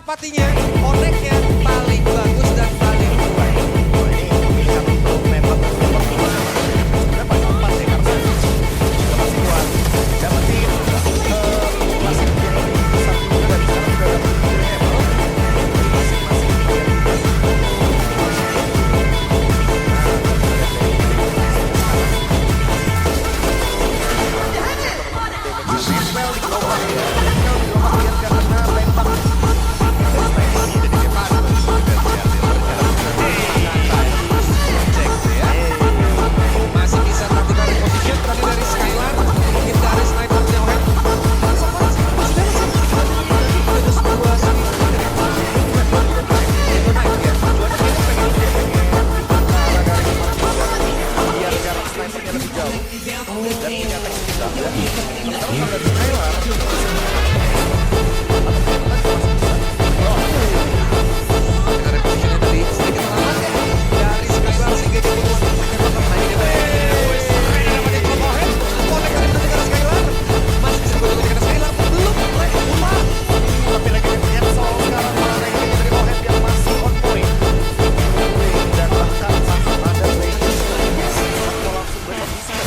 Apatinya, connect-nya paling bagus dan paling terbaik. Wah, ini pemilihan untuk memang nomor 2 sebenarnya paling tepat ya, karena sudah pasti kuat dapetin masih satu juga dari sana sudah dapetin level masing-masing Masih bisa nanti dari position tadi dari Skylar. Mungkin dari snipernya Ohem. Masih dapat sih. Terus dua sih. Itu naik ya. biar jarak snipernya lebih jauh dan punya teknik juga. Sementara kalau dari Skylar Dari positionnya tadi sedikit terlambat ya. Dari Skylar sehingga jadi tapi lagi lihat soal sekarang malah lagi dari Oheb yang masih on point dan bahkan langsung ada range atau langsung berhabiskan.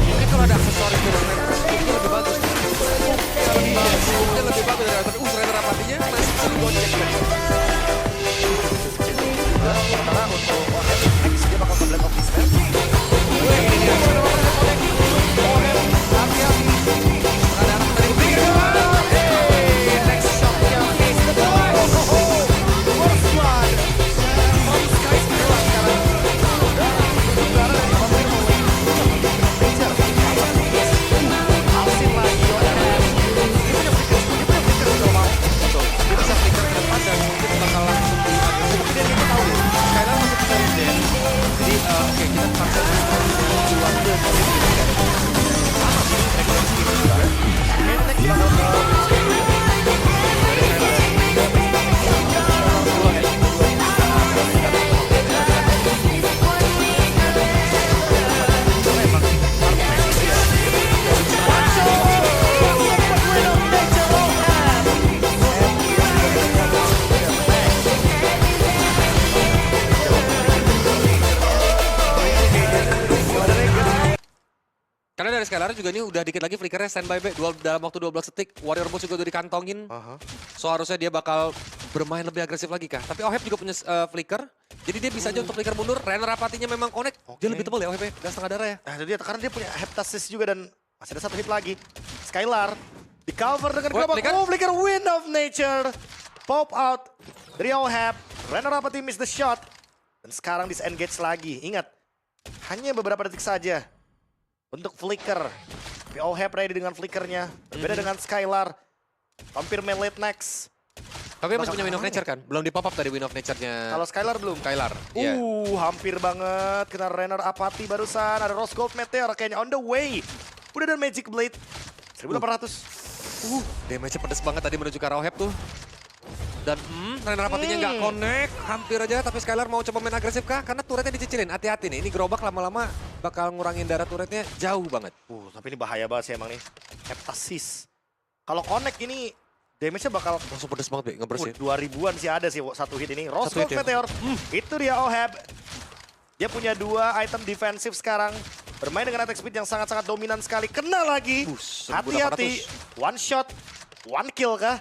Mungkin kalau ada aksesoris dari sniper itu lebih bagus. Mungkin lebih bagus dari tapi sniper apatinya masih bisa digocek. Sementara untuk Oheb next dia bakal ke Blade of Business. Karena dari Skylar juga ini udah dikit lagi flickernya standby back dalam waktu 12 detik. Warrior Boots juga udah dikantongin. So harusnya dia bakal bermain lebih agresif lagi kah. Tapi Oheb juga punya flicker. Jadi dia bisa aja untuk flicker mundur. Rainer apatinya memang connect. Dia lebih tebal ya Oheb ya. Gak setengah darah ya. Nah itu dia, karena dia punya heptasis juga dan masih ada satu hit lagi. Skylar di cover dengan gerabak. Oh, flicker Wind of Nature. Pop out dari Oheb. Rainer apati miss the shot. Dan sekarang disengage lagi. Ingat, hanya beberapa detik saja untuk flicker. Tapi Oheb ready dengan flickernya. Berbeda dengan Skylar. Hampir main late next. Tapi masih punya Wind of Nature kan? Belum di pop up tadi Wind of Nature-nya. Kalau Skylar belum. Skylar. Iya. Hampir banget. Kena Rainer apati barusan. Ada Rose Gold Meteor kayaknya on the way. Udah ada Magic Blade. 1800. Damage-nya pedes banget tadi menuju ke arah Oheb tuh. Dan Rainer apatinya nggak connect. Hampir aja tapi Skylar mau coba main agresif kah? Karena turretnya dicicilin. Hati-hati nih. Ini gerobak lama-lama bakal ngurangin darah turretnya jauh banget. Tapi ini bahaya banget sih emang nih. Heptasis. Kalau connect ini damage-nya bakal Langsung pedes banget, Be, ngebersihin. 2000-an sih ada sih satu hit ini. Rose Satu hit Gold ya? Meteor. Itu dia Oheb. Dia punya 2 item defensif sekarang. Bermain dengan attack speed yang sangat-sangat dominan sekali. Kena lagi. Hati-hati. 1 shot, 1 kill kah?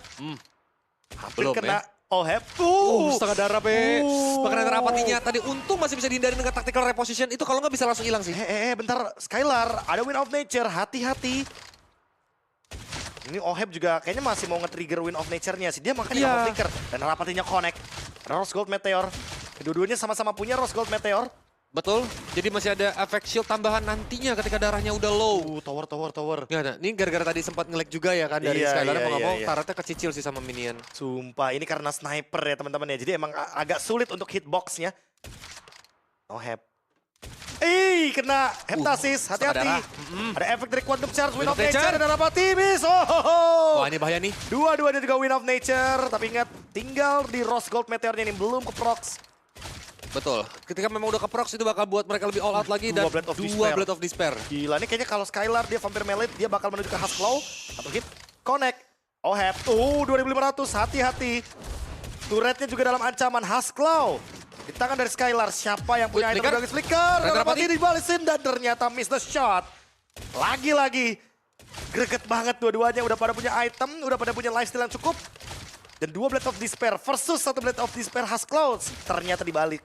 Hampir Belum, kena ya. Oheb. Setengah darah, Be. Bahkan ada rapatinya tadi untung masih bisa dihindari dengan tactical reposition. Itu kalau nggak bisa langsung hilang sih. Bentar. Skylar, ada Wind of Nature. Hati-hati. Ini Oheb juga kayaknya masih mau nge-trigger Wind of Nature-nya sih. Dia makanya nggak mau flicker. Dan rapatinya connect. Rose Gold Meteor. Kedua-duanya sama-sama punya Rose Gold Meteor. Betul. Jadi masih ada efek shield tambahan nantinya ketika darahnya udah low. Tower. Ya, nah, ini gara-gara tadi sempat nge-lag juga ya kan dari Skylar. Mau nggak mau turretnya kecicil sih sama minion. Sumpah, ini karena sniper ya teman-teman ya. Jadi emang agak sulit untuk hitbox-nya. Oheb. Kena Heptasis, hati-hati. Ada efek dari Quantum Charge, Wind of Nature, dan Rapati miss. Wah, ini bahaya nih. Dua-duanya juga Wind of Nature, tapi ingat tinggal di Rose Gold Meteornya ini belum ke procs. Betul. Ketika memang udah ke procs itu bakal buat mereka lebih all out lagi dan Blade of 2 Despair. Blade of Despair. Gila, ini kayaknya kalau Skylar dia Vampire Melee, dia bakal menuju ke Husklow. Satu hit, connect. Oheb, 2500, hati-hati. Turretnya juga dalam ancaman Husklow. Di tangan dari Skylar, siapa yang punya item Flicker. Dragis Flicker? Dan Rapati. Rapati dibalisin dan ternyata miss the shot. Lagi-lagi, greget banget dua-duanya. Udah pada punya item, udah pada punya lifesteal yang cukup. Dan 2 Blade of Despair versus 1 Blade of Despair Husklow. Ternyata dibalik.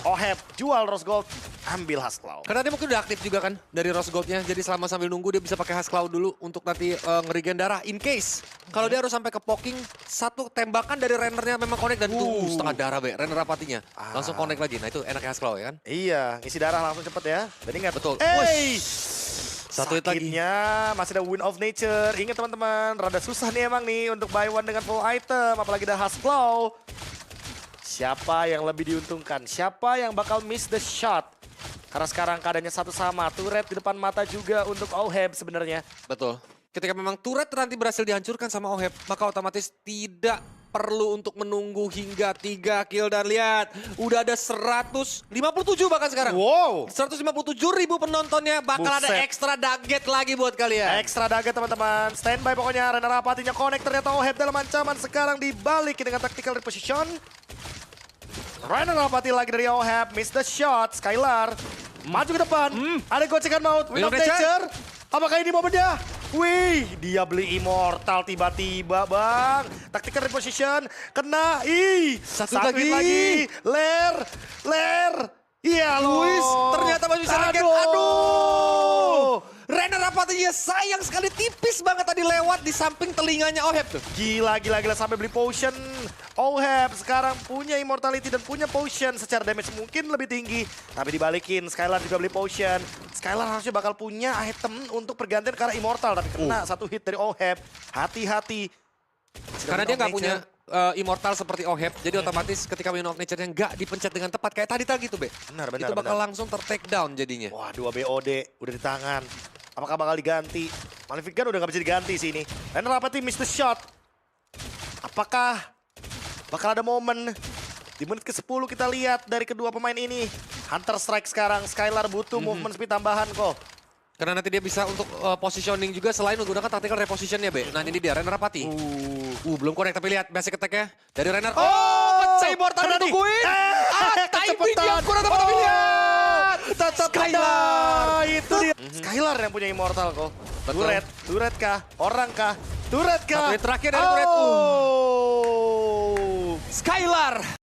Oheb jual Rose Gold, ambil Husklow. Karena dia mungkin udah aktif juga kan dari Rose Gold-nya. Jadi selama sambil nunggu dia bisa pakai Husklow dulu untuk nanti ngerigen darah. In case kalau dia harus sampai ke poking, satu tembakan dari Rennernya memang connect dan setengah darah, Be. Renner rapatinya. Langsung connect lagi. Nah itu enaknya Husklow ya kan. Iya, ngisi darah langsung cepet ya. Dan ingat, Betul. Satu hit lagi. sakitnya masih ada Wind of Nature. Ingat teman-teman, rada susah nih emang nih untuk buy one dengan full item. Apalagi ada Husklow. Siapa yang lebih diuntungkan? Siapa yang bakal miss the shot? Karena sekarang keadaannya satu sama. Turret di depan mata juga untuk Oheb sebenarnya. Betul. Ketika memang turret nanti berhasil dihancurkan sama Oheb, maka otomatis tidak perlu untuk menunggu hingga 3 kill. Dan lihat, udah ada 157 bahkan sekarang. Wow. 157.000 penontonnya, bakal ada Buset. ekstra daget lagi buat kalian. Ekstra dagat teman-teman. Standby pokoknya. Renner Rapatinya connect. Ternyata Oheb dalam ancaman. Sekarang dibalik dengan tactical reposition. Renner Rapati lagi dari Oheb. Miss the shot. Skylar. Maju ke depan. Ada gocekan maut. Wind of Nature. Apakah ini momennya? Wih, dia beli Immortal tiba-tiba, Bang. Tactical reposition. Kena. Satu hit lagi. Ler. Iya loh. Luis ternyata masih bisa raket. Aduh. Renner Rapatinya sayang sekali, tipis banget tadi lewat di samping telinganya Oheb tuh. Gila sampai beli potion. Oheb sekarang punya immortality dan punya potion. Secara damage mungkin lebih tinggi, tapi dibalikin. Skylar juga beli potion. Skylar harusnya bakal punya item untuk pergantian ke arah immortal, tapi kena satu hit dari Oheb. Hati-hati. Karena dia nggak punya immortal seperti Oheb, jadi otomatis ketika Wind of Nature-nya nggak dipencet dengan tepat kayak tadi gitu, Be. Benar. Itu bakal langsung ter-take down jadinya. Wah, 2 BOD udah di tangan. Apakah bakal diganti? Malefic Gun udah nggak bisa diganti sih ini. Renner Rapati miss the shot. Apakah bakal ada momen di menit ke-10 kita lihat dari kedua pemain ini. Hunter Strike sekarang, Skylar butuh movement speed tambahan kok. Karena nanti dia bisa untuk positioning juga selain menggunakan tactical reposition-nya, Be. Nah ini dia Renner Rapati. Belum connect tapi lihat basic attack-nya dari Renner. Pecah immortal ditungguin. Timing yang kurang dapat dilihat. Skylar. Itu dia. Skylar yang punya immortal kok. Turret kah? Orang kah? Turret kah? Satu hit terakhir dari turret. Skylar